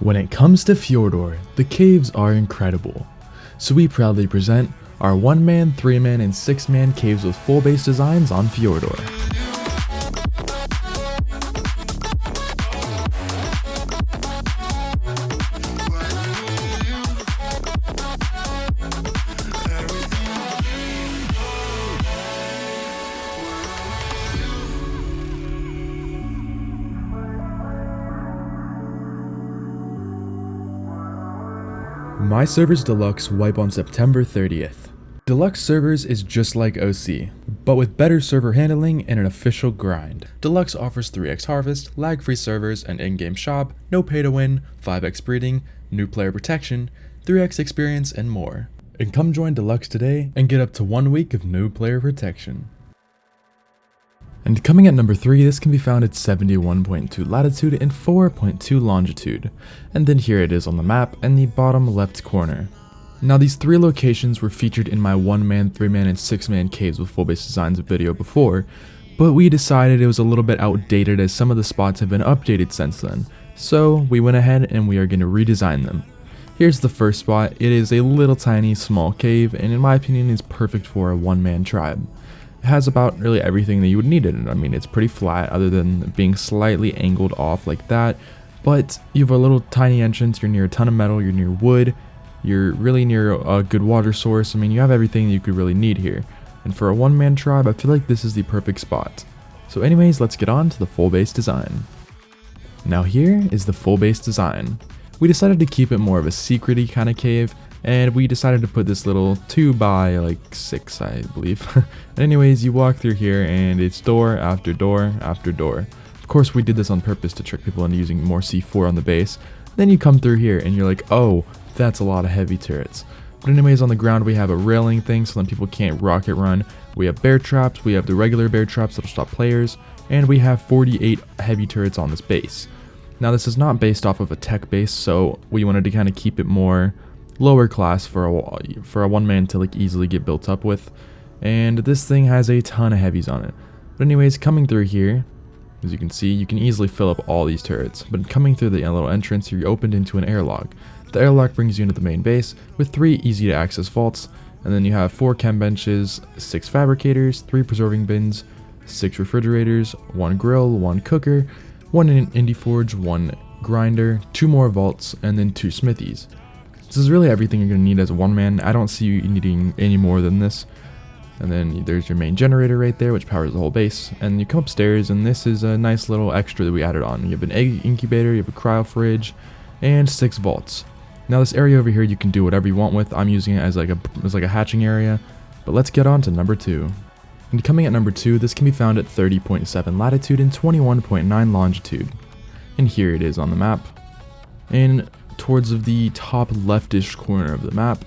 When it comes to FJORDUR, the caves are incredible. So we proudly present our 1-man, 3-man, and 6-man caves with full base designs on FJORDUR. My servers Deluxe wipe on September 30th. Deluxe servers is just like OC, but with better server handling and an official grind. Deluxe offers 3x harvest, lag-free servers, an in-game shop, no pay to win, 5x breeding, new player protection, 3x experience, and more. And come join Deluxe today and get up to 1 week of new player protection. And coming at number 3, this can be found at 71.2 latitude and 4.2 longitude. And then here it is on the map in the bottom left corner. Now these 3 locations were featured in my 1-man, 3-man, and 6-man caves with full base designs video before, but we decided it was a little bit outdated as some of the spots have been updated since then. So we went ahead and we are going to redesign them. Here's the first spot. It is a little tiny small cave, and in my opinion is perfect for a 1-man tribe. It has about really everything that you would need in it. I mean, it's pretty flat other than being slightly angled off like that, but you have a little tiny entrance, you're near a ton of metal, you're near wood, you're really near a good water source. I mean, you have everything that you could really need here. And for a 1-man tribe, I feel like this is the perfect spot. So anyways, let's get on to the full base design. Now here is the full base design. We decided to keep it more of a secret-y kind of cave, and we decided to put this little 2x6, I believe. And anyways, you walk through here and it's door after door after door. Of course, we did this on purpose to trick people into using more C4 on the base. Then you come through here and you're like, oh, that's a lot of heavy turrets. But anyways, on the ground we have a railing thing so that people can't rocket run. We have bear traps, we have the regular bear traps that'll stop players, and we have 48 heavy turrets on this base. Now this is not based off of a tech base, so we wanted to kind of keep it more lower class for a 1-man to like easily get built up with. And this thing has a ton of heavies on it. But anyways, coming through here, as you can see, you can easily fill up all these turrets. But coming through the little entrance, you're opened into an airlock. The airlock brings you into the main base with 3 easy to access vaults, and then you have 4 chem benches, 6 fabricators, 3 preserving bins, 6 refrigerators, 1 grill, 1 cooker, 1 indie forge, 1 grinder, 2 more vaults, and then 2 smithies. This is really everything you're going to need as a 1-man. I don't see you needing any more than this. And then there's your main generator right there, which powers the whole base. And you come upstairs, and this is a nice little extra that we added on. You have an egg incubator, you have a cryo fridge, and 6 vaults. Now this area over here you can do whatever you want with. I'm using it as like a hatching area. But let's get on to number 2. And coming at number 2, this can be found at 30.7 latitude and 21.9 longitude. And here it is on the map. And towards the top leftish corner of the map,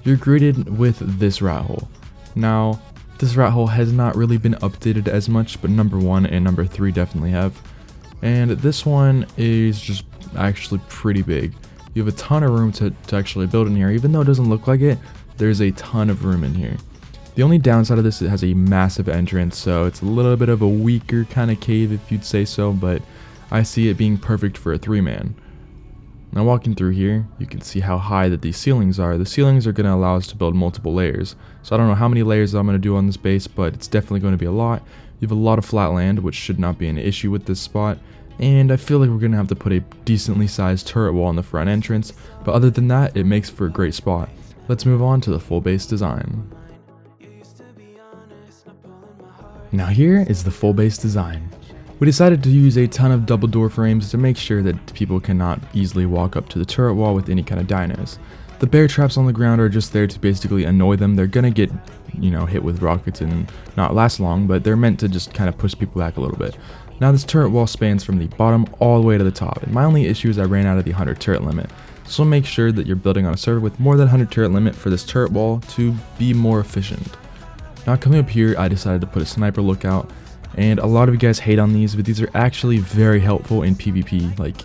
you're greeted with this rat hole. Now, this rat hole has not really been updated as much, but number 1 and number 3 definitely have. And this one is just actually pretty big. You have a ton of room to actually build in here. Even though it doesn't look like it, there's a ton of room in here. The only downside of this, it has a massive entrance, so it's a little bit of a weaker kind of cave if you'd say so, but I see it being perfect for a 3-man. Now walking through here, you can see how high that these ceilings are. The ceilings are going to allow us to build multiple layers. So I don't know how many layers I'm going to do on this base, but it's definitely going to be a lot. You have a lot of flat land, which should not be an issue with this spot. And I feel like we're going to have to put a decently sized turret wall in the front entrance. But other than that, it makes for a great spot. Let's move on to the full base design. Now here is the full base design. We decided to use a ton of double door frames to make sure that people cannot easily walk up to the turret wall with any kind of dinos. The bear traps on the ground are just there to basically annoy them. They're gonna get, hit with rockets and not last long, but they're meant to just kind of push people back a little bit. Now this turret wall spans from the bottom all the way to the top, and my only issue is I ran out of the 100 turret limit. So make sure that you're building on a server with more than 100 turret limit for this turret wall to be more efficient. Now coming up here, I decided to put a sniper lookout. And a lot of you guys hate on these, but these are actually very helpful in PvP, like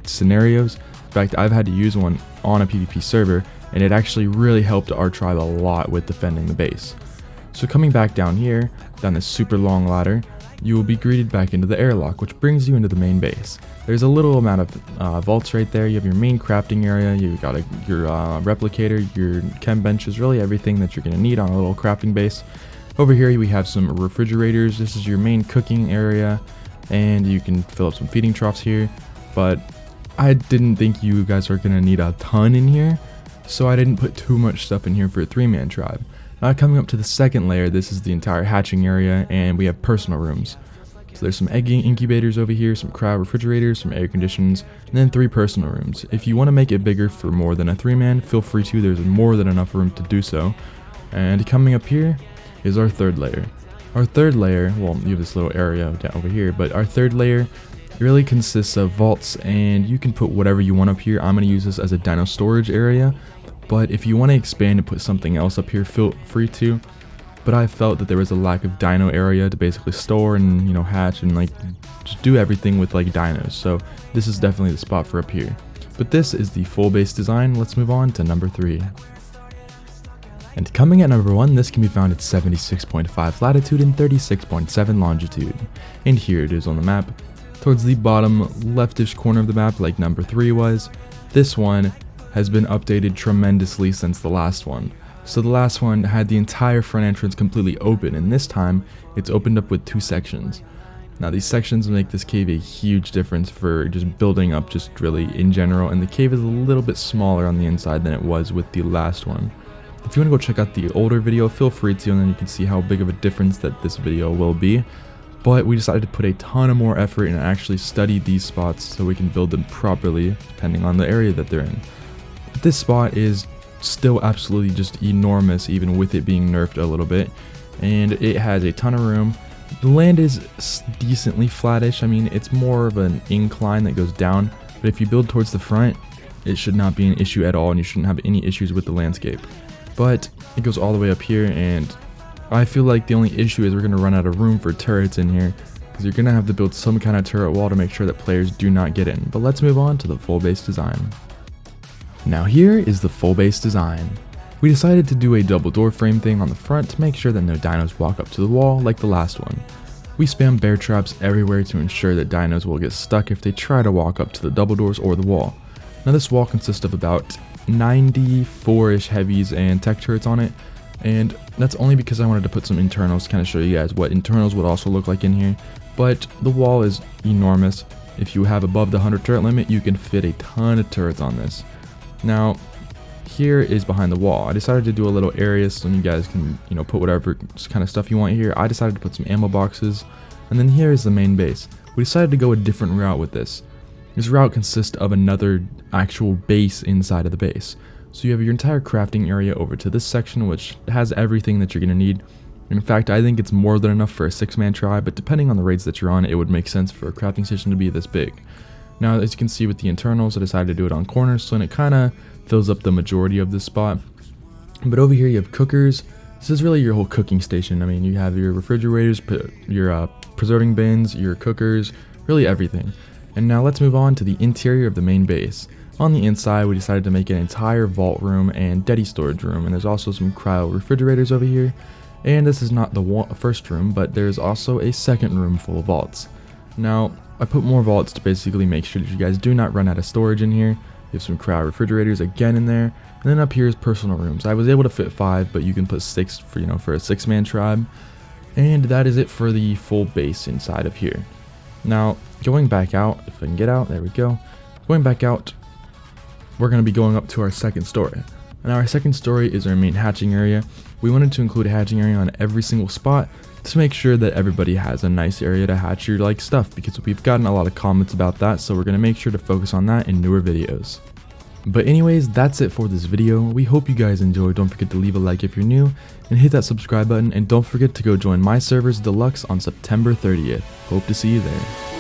scenarios. In fact, I've had to use one on a PvP server, and it actually really helped our tribe a lot with defending the base. So coming back down here, down this super long ladder, you will be greeted back into the airlock, which brings you into the main base. There's a little amount of vaults right there. You have your main crafting area, you got your replicator, your chem benches, really everything that you're going to need on a little crafting base. Over here we have some refrigerators. This is your main cooking area, and you can fill up some feeding troughs here, but I didn't think you guys are going to need a ton in here, so I didn't put too much stuff in here for a 3-man tribe. Now coming up to the second layer, this is the entire hatching area, and we have personal rooms. So there's some egg incubators over here, some cryo refrigerators, some air conditions, and then 3 personal rooms. If you want to make it bigger for more than a 3-man, feel free to. There's more than enough room to do so. And coming up here is our third layer. Our third layer, well, you have this little area down over here, but our third layer really consists of vaults, and you can put whatever you want up here. I'm going to use this as a dino storage area, but if you want to expand and put something else up here, feel free to. But I felt that there was a lack of dino area to basically store and, you know, hatch and like just do everything with like dinos, so this is definitely the spot for up here. But this is the full base design. Let's move on to number 3. And coming at number 1, this can be found at 76.5 latitude and 36.7 longitude. And here it is on the map. Towards the bottom leftish corner of the map, like number 3 was, this one has been updated tremendously since the last one. So the last one had the entire front entrance completely open, and this time it's opened up with 2 sections. Now these sections make this cave a huge difference for just building up just really in general, and the cave is a little bit smaller on the inside than it was with the last one. If you want to go check out the older video, feel free to, and then you can see how big of a difference that this video will be. But we decided to put a ton of more effort and actually study these spots so we can build them properly depending on the area that they're in. But this spot is still absolutely just enormous, even with it being nerfed a little bit, and it has a ton of room. The land is decently flattish. I mean, it's more of an incline that goes down, but if you build towards the front, it should not be an issue at all, and you shouldn't have any issues with the landscape. But it goes all the way up here, and I feel like the only issue is we're going to run out of room for turrets in here, because you're going to have to build some kind of turret wall to make sure that players do not get in. But let's move on to the full base design. Now here is the full base design. We decided to do a double door frame thing on the front to make sure that no dinos walk up to the wall like the last one. We spam bear traps everywhere to ensure that dinos will get stuck if they try to walk up to the double doors or the wall. Now this wall consists of about 94-ish heavies and tech turrets on it, and that's only because I wanted to put some internals to kind of show you guys what internals would also look like in here. But the wall is enormous. If you have above the 100 turret limit, you can fit a ton of turrets on this. Now here is behind the wall. I decided to do a little area so you guys can, you know, put whatever kind of stuff you want here. I decided to put some ammo boxes, and then here is the main base. We decided to go a different route with this. This route consists of another actual base inside of the base. So you have your entire crafting area over to this section, which has everything that you're going to need. In fact, I think it's more than enough for a 6-man tribe, but depending on the raids that you're on, it would make sense for a crafting station to be this big. Now, as you can see with the internals, I decided to do it on corners, so it kind of fills up the majority of this spot. But over here you have cookers. This is really your whole cooking station. I mean, you have your refrigerators, your preserving bins, your cookers, really everything. And now let's move on to the interior of the main base. On the inside, we decided to make an entire vault room and Dedi storage room, and there's also some cryo refrigerators over here. And this is not the first room, but there's also a second room full of vaults. Now, I put more vaults to basically make sure that you guys do not run out of storage in here. You have some cryo refrigerators again in there, and then up here is personal rooms. I was able to fit 5, but you can put 6 for, you know, for a 6-man tribe. And that is it for the full base inside of here. Now, going back out, if I can get out, there we go. Going back out, we're going to be going up to our second story. And our second story is our main hatching area. We wanted to include a hatching area on every single spot to make sure that everybody has a nice area to hatch your like stuff, because we've gotten a lot of comments about that, so we're going to make sure to focus on that in newer videos. But anyways, that's it for this video. We hope you guys enjoyed. Don't forget to leave a like if you're new, and hit that subscribe button, and don't forget to go join my servers deluxe on September 30th. Hope to see you there.